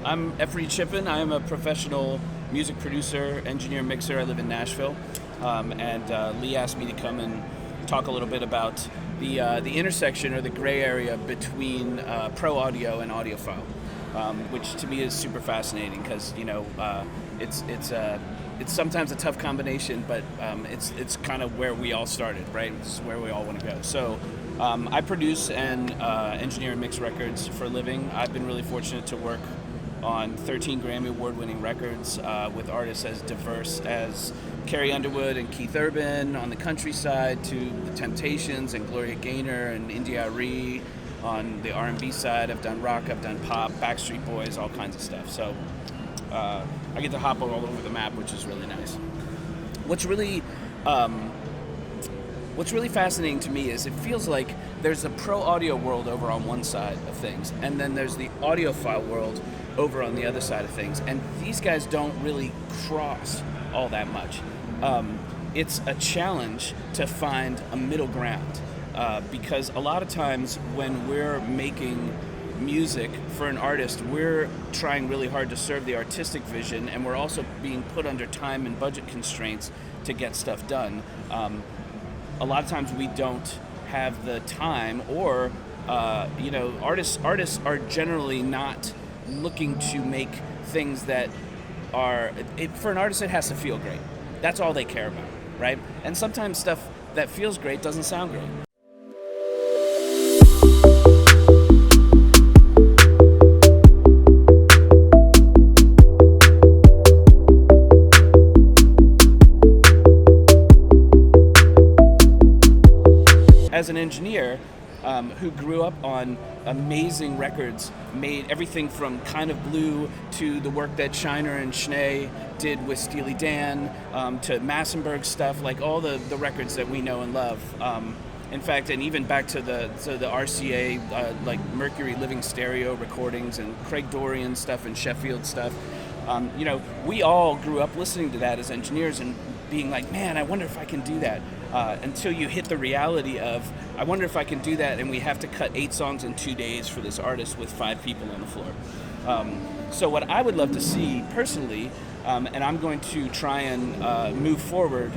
I'm Reid Shippen. I am a professional music producer, engineer, mixer. I live in Nashville, and Lee asked me to come and talk a little bit about the intersection or the gray area between pro audio and audiophile, which to me is super fascinating because it's sometimes a tough combination, but it's kind of where we all started, right? This is where we all want to go. So I produce and engineer and mix records for a living. I've been really fortunate to work on 13 Grammy Award winning records with artists as diverse as Carrie Underwood and Keith Urban on the country side, to The Temptations and Gloria Gaynor and India.Arie on the R&B side. I've done rock, I've done pop, Backstreet Boys, all kinds of stuff. So I get to hop all over the map, which is really nice. What's really fascinating to me is it feels like there's a pro audio world over on one side of things, and then there's the audiophile world over on the other side of things, and these guys don't really cross all that much. It's a challenge to find a middle ground because a lot of times when we're making music for an artist, we're trying really hard to serve the artistic vision, and we're also being put under time and budget constraints to get stuff done. A lot of times we don't have the time, or artists are generally not looking to make things that are, for an artist it has to feel great. That's all they care about, right? And sometimes stuff that feels great doesn't sound great. As an engineer who grew up on amazing records, made everything from Kind of Blue to the work that Shiner and Schnee did with Steely Dan, to Massenburg stuff, like all the records that we know and love. In fact, and even back to the RCA, like Mercury Living Stereo recordings and Craig Dorian stuff and Sheffield stuff. We all grew up listening to that as engineers and being like, man, I wonder if I can do that. Until you hit the reality of, I wonder if I can do that, and we have to cut 8 songs in 2 days for this artist with 5 people on the floor. So what I would love to see personally, and I'm going to try and move forward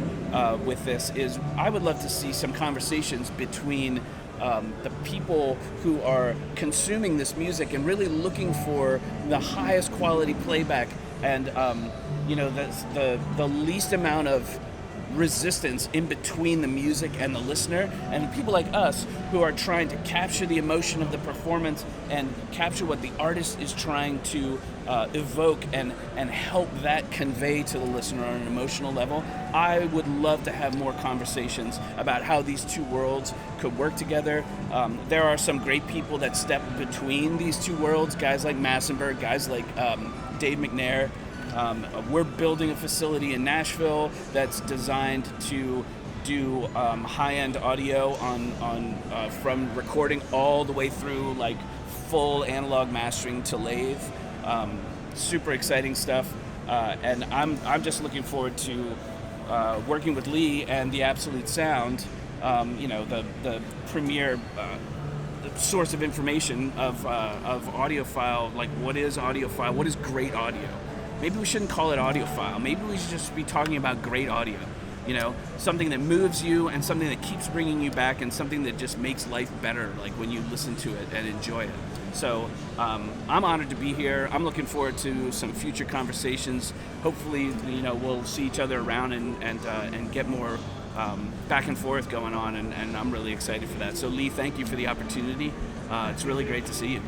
with this, is I would love to see some conversations between the people who are consuming this music and really looking for the highest quality playback and the least amount of resistance in between the music and the listener, and people like us who are trying to capture the emotion of the performance and capture what the artist is trying to evoke and help that convey to the listener on an emotional level. I would love to have more conversations about how these two worlds could work together. There are some great people that step between these two worlds, guys like Massenburg, guys like Dave McNair. We're building a facility in Nashville that's designed to do high-end audio on from recording all the way through like full analog mastering to lathe. Super exciting stuff, and I'm just looking forward to working with Lee and the Absolute Sound, the premier source of information of audiophile. Like, what is audiophile? What is great audio? Maybe we shouldn't call it audiophile. Maybe we should just be talking about great audio. Something that moves you and something that keeps bringing you back and something that just makes life better, like when you listen to it and enjoy it. So I'm honored to be here. I'm looking forward to some future conversations. Hopefully, we'll see each other around and get more back and forth going on, and I'm really excited for that. So Lee, thank you for the opportunity. It's really great to see you.